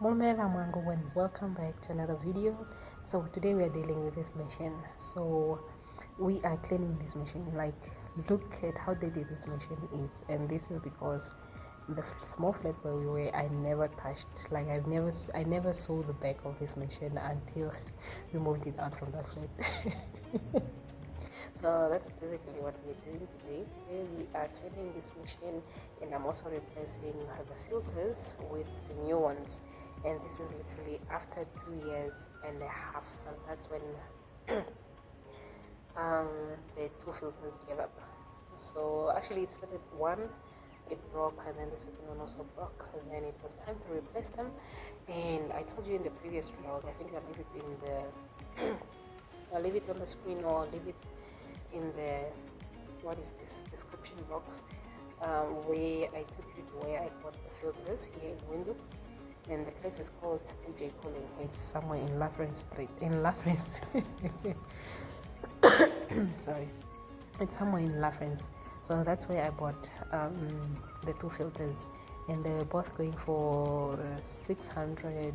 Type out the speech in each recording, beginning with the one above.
Mulmera Mango and welcome back to another video. So today we are dealing with this machine. So we are cleaning this machine. Like, look at how dirty this machine is, and this is because the small flat where we were, I never touched. Like, I never saw the back of this machine until we moved it out from that flat. So that's basically what we're doing today. Today we are cleaning this machine, and I'm also replacing the filters with the new ones. And this is literally after 2 years and a half, and that's when um, the two filters gave up. So actually it started one, it broke, and then the second one also broke, and then it was time to replace them. And I told you in the previous vlog, I think I'll leave it in the I'll leave it on the screen, or I'll leave it in the what is this description box, where I took you to where I bought the filters here in Window, and the place is called PJ Cooling. It's somewhere in Laverne Street. In Laverne, sorry, it's somewhere in Laverne. So that's where I bought the two filters, and they were both going for 600,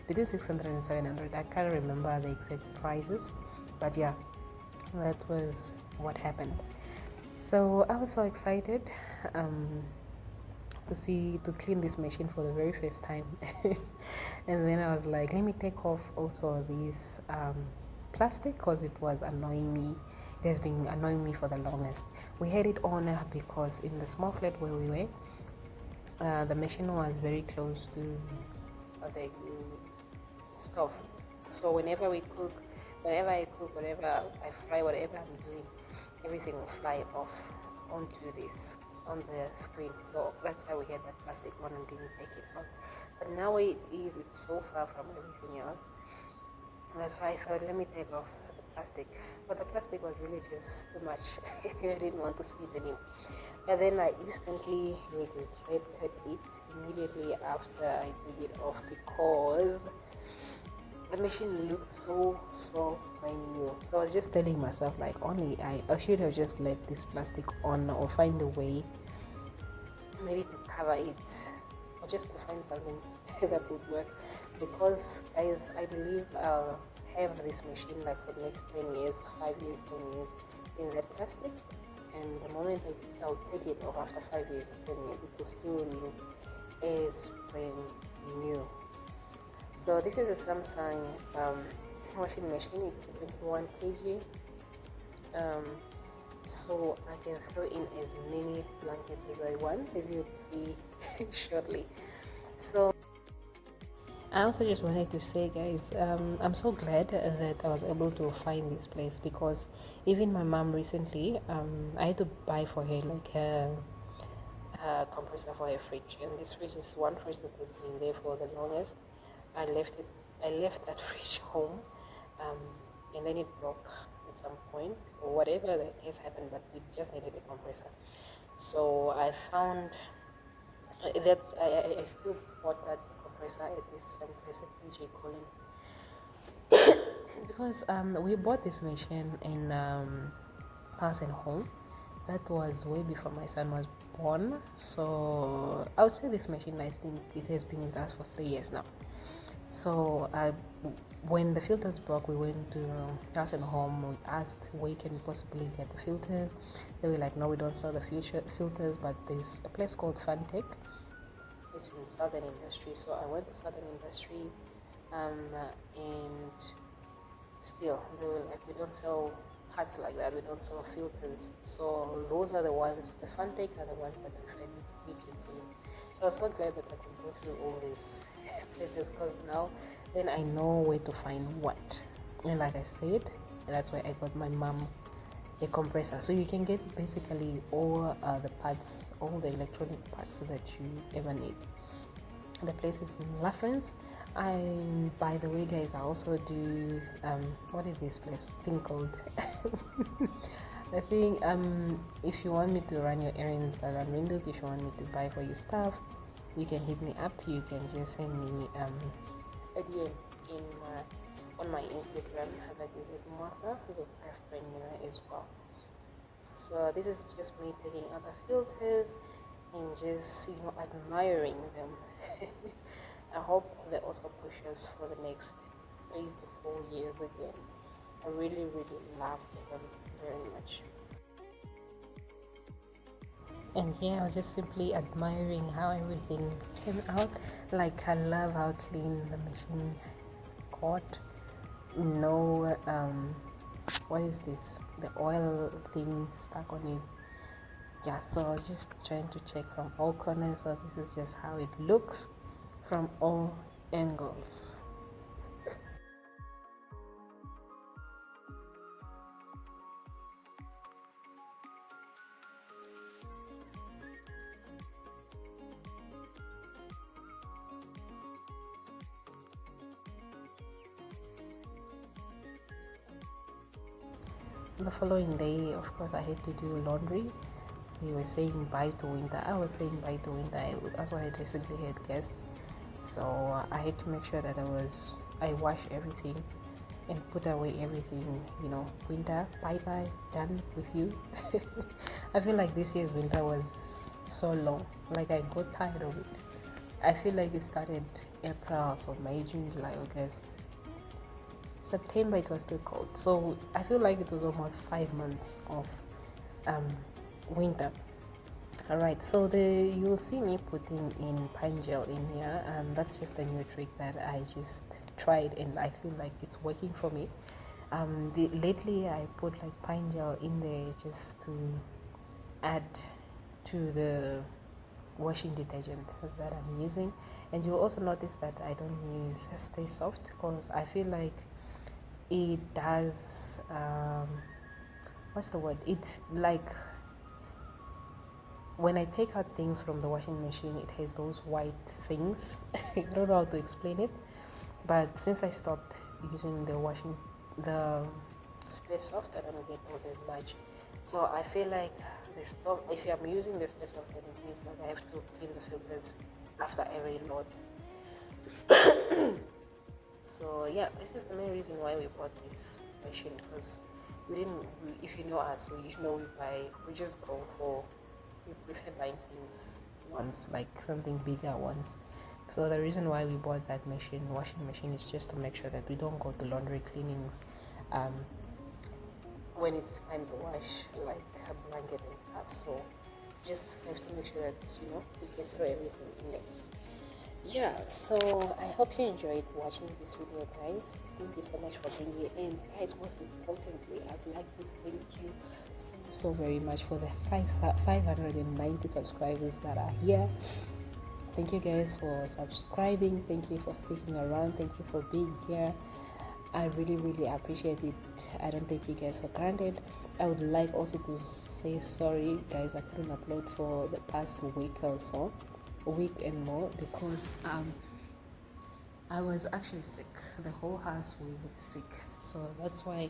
between 600 and 700. I can't remember the exact prices, but yeah, that was what happened. So I was so excited to clean this machine for the very first time. And then I was like, let me take off also this plastic, because it was annoying me. It has been annoying me for the longest. We had it on because in the small flat where we were, the machine was very close to the stove. So whenever I cook, whenever I fry, whatever I'm doing, everything will fly off onto on the screen. So that's why we had that plastic one and didn't take it out. But now it's so far from everything else. That's why I thought, let me take off the plastic. But the plastic was really just too much. I didn't want to see it anymore. But then I instantly regretted it immediately after I took it off, because the machine looked so brand new. So I was just telling myself, like, only I should have just let this plastic on, or find a way maybe to cover it, or just to find something that would work. Because guys, I believe I'll have this machine like for the next 10 years, 5 years, 10 years in that plastic, and the moment I'll take it off after 5 years or 10 years, it will still look as brand new. So this is a Samsung washing machine. It's 21 kg. So I can throw in as many blankets as I want, as you'll see shortly. So I also just wanted to say, guys, I'm so glad that I was able to find this place, because even my mom recently, I had to buy for her like a compressor for her fridge, and this fridge is one fridge that has been there for the longest. I left that fridge home, um, and then it broke at some point, or whatever the case happened, but it just needed a compressor. So I found I still bought that compressor at this place at PJ Collins, because we bought this machine in House and Home. That was way before my son was born. So I would say this machine, I think it has been with us for 3 years now. So when the filters broke, we went to House and Home. We asked where can we possibly get the filters. They were like, no, we don't sell the filters, but there's a place called Funtech. It's in Southern Industry. So I went to Southern Industry, and still they were like, we don't sell parts like that, we don't sell filters. So those are the ones, the Funtech are the ones that refer me to PJ Cooling. So I was so glad that I could go through all these places, because now then I know where to find what. And like I said, that's why I got my mom a compressor, so you can get basically all the parts, all the electronic parts that you ever need. The place is in Lafrance. By the way, guys, I also do what is this place thing called? I think if you want me to run your errands around Windhoek, if you want me to buy for you stuff, you can hit me up. You can just send me a DM on my Instagram, that is Martha, the craftrepreneur as well. So this is just me taking other filters and just admiring them. I hope they also push us for the next 3 to 4 years again. I really, really loved them very much. And here I was just simply admiring how everything came out. Like, I love how clean the machine got. No, what is this? The oil thing stuck on it. Yeah, so I was just trying to check from all corners. So this is just how it looks from all angles. The following day, of course, I had to do laundry. We were saying bye to winter. I was saying bye to winter. I also had recently had guests, so I had to make sure that I wash everything and put away everything. Winter, bye bye, done with you. I feel like this year's winter was so long. Like, I got tired of it. I feel like it started April, so May, June, July, August, September. It was still cold, so I feel like it was almost 5 months of winter. All right, so you'll see me putting in pine gel in here. That's just a new trick that I just tried, and I feel like it's working for me. Lately I put like pine gel in there just to add to the washing detergent that I'm using. And you'll also notice that I don't use Stay Soft, because I feel like it does what's the word, it like when I take out things from the washing machine, it has those white things. I don't know how to explain it, but since I stopped using the Stay Soft, I don't get those as much. So I feel like if I'm using the Stay Soft, then it means that I have to clean the filters after every load. So yeah, this is the main reason why we bought this machine, because if you know us, we just go for, we prefer buying things once, like something bigger once. So the reason why we bought that washing machine, is just to make sure that we don't go to laundry cleaning when it's time to wash, like a blanket and stuff. So just have to make sure that we get through everything in there. Yeah, so I hope you enjoyed watching this video, guys. Thank you so much for being here, and guys, most importantly, I'd like to thank you so very much for the 590 subscribers that are here. Thank you guys for subscribing. Thank you for sticking around. Thank you for being here. I really, really appreciate it. I don't take you guys for granted. I would like also to say sorry, guys, I couldn't upload for the past week or so, a week and more, because I was actually sick. The whole house we were sick, so that's why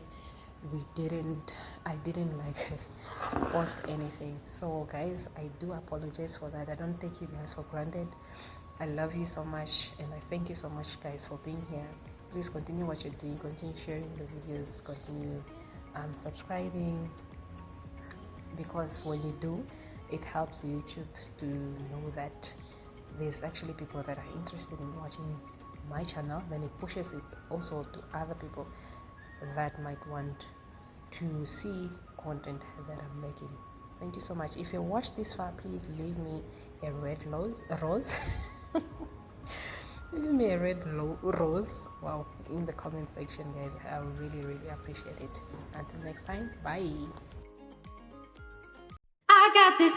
I didn't like post anything. So guys, I do apologize for that. I don't take you guys for granted. I love you so much, and I thank you so much, guys, for being here. Please continue what you're doing, continue sharing the videos, continue subscribing, because when you do, it helps YouTube to know that there's actually people that are interested in watching my channel. Then it pushes it also to other people that might want to see content that I'm making. Thank you so much. If you watched this far, please leave me a red rose. Leave me a red rose, wow, in the comment section, guys. I really, really appreciate it. Until next time, bye. I got this